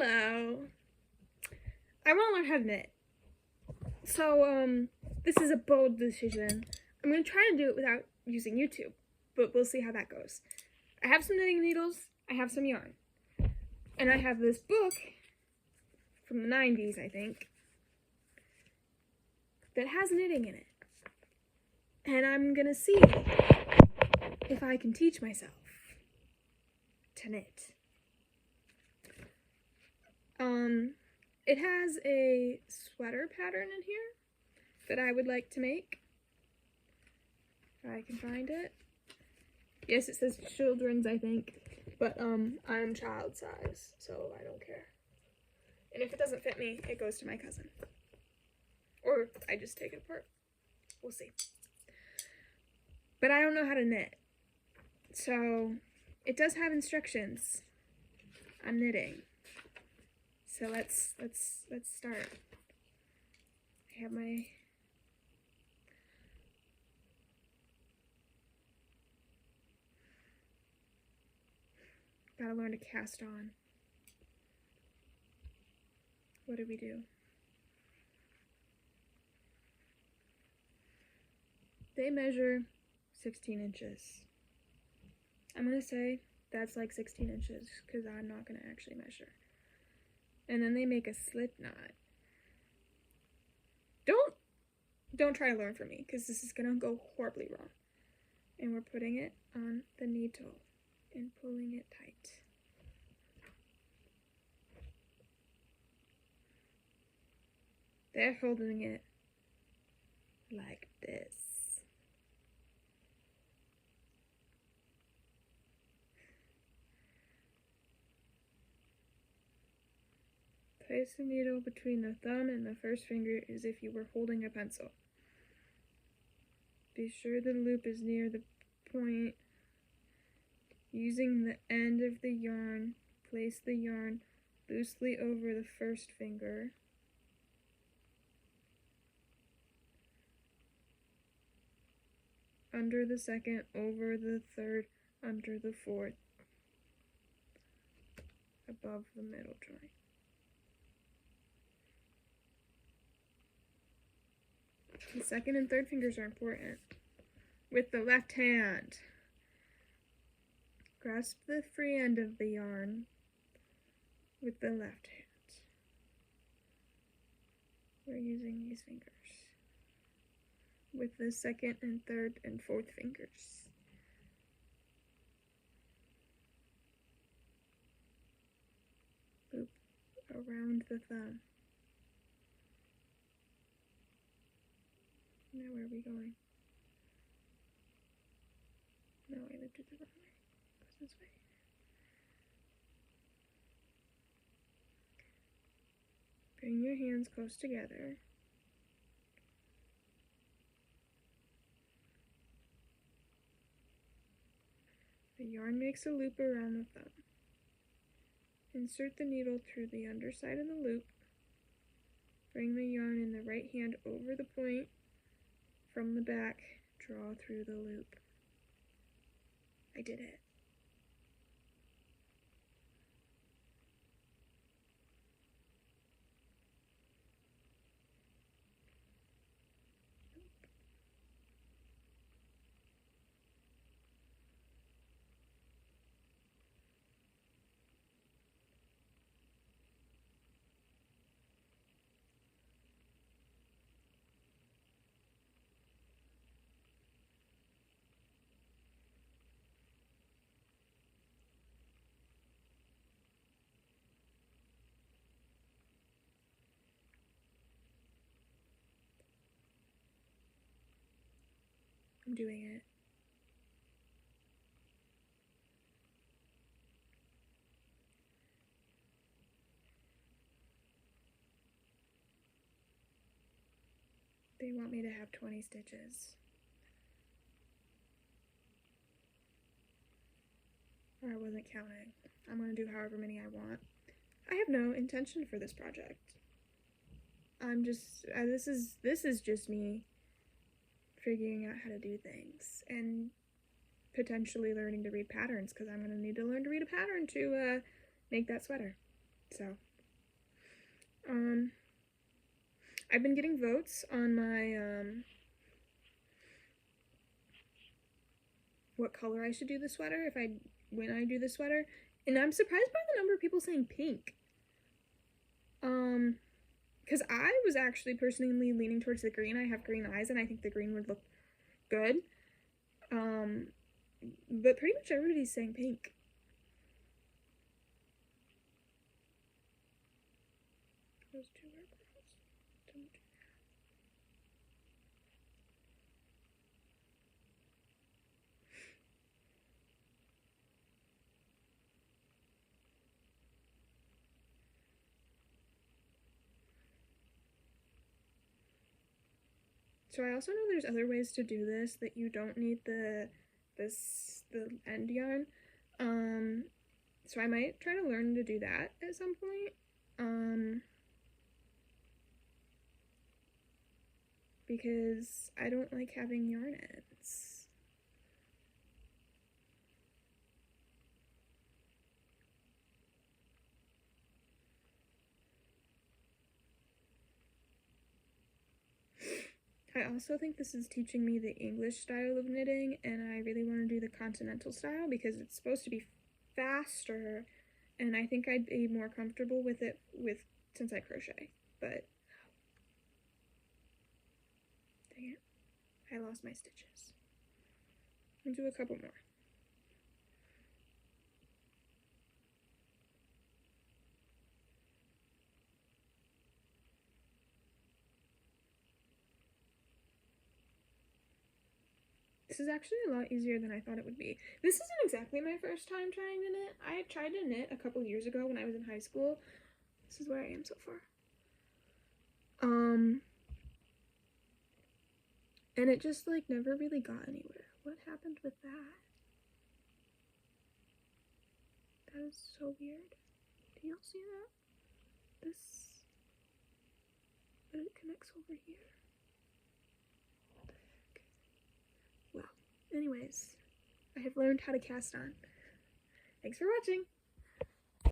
Hello. I want to learn how to knit. So, this is a bold decision. I'm going to try to do it without using YouTube, but we'll see how that goes. I have some knitting needles, I have some yarn, and I have this book from the 90s, I think, that has knitting in it. And I'm going to see if I can teach myself to knit. It has a sweater pattern in here that I would like to make. If I can find it. Yes, it says children's, I think, but I'm child size, so I don't care. And if it doesn't fit me, it goes to my cousin. Or I just take it apart. We'll see. But I don't know how to knit. So it does have instructions on knitting. So let's start. I have my gotta learn to cast on. What do we do? They measure 16 inches. I'm gonna say that's like 16 inches because I'm not gonna actually measure. And then they make a slip knot. Don't try to learn from me because this is gonna go horribly wrong. And we're putting it on the needle and pulling it tight. They're holding it like this. Place the needle between the thumb and the first finger as if you were holding a pencil. Be sure the loop is near the point. Using the end of the yarn, place the yarn loosely over the first finger. Under the second, over the third, under the fourth, above the middle joint. The second and third fingers are important. With the left hand, grasp the free end of the yarn with the left hand. We're using these fingers. With the second and third and fourth fingers. Loop around the thumb. Now where are we going? No, I looped it the wrong way. It goes this way. Bring your hands close together. The yarn makes a loop around the thumb. Insert the needle through the underside of the loop. Bring the yarn in the right hand over the point. From the back, draw through the loop. I did it. I'm doing it. They want me to have 20 stitches. Or I wasn't counting. I'm going to do however many I want. I have no intention for this project. I'm just, this is just me figuring out how to do things and potentially learning to read patterns because I'm going to need to learn to read a pattern to make that sweater. So I've been getting votes on my, what color I should do the sweater when I do the sweater, and I'm surprised by the number of people saying pink. Because I was actually personally leaning towards the green. I have green eyes, and I think the green would look good. But pretty much everybody's saying pink. Those two are girls. Don't do that. So I also know there's other ways to do this that you don't need the end yarn. So I might try to learn to do that at some point. Because I don't like having yarn ends. I also think this is teaching me the English style of knitting, and I really want to do the continental style because it's supposed to be faster, and I think I'd be more comfortable with it since I crochet. But dang it, I lost my stitches. I'll do a couple more. This is actually a lot easier than I thought it would be. This isn't exactly my first time trying to knit. I tried to knit a couple years ago when I was in high school. This is where I am so far. And it just like never really got anywhere. What happened with that? That is so weird. Do y'all see that? But it connects over here. What the heck? Well, anyways, I have learned how to cast on. Thanks for watching.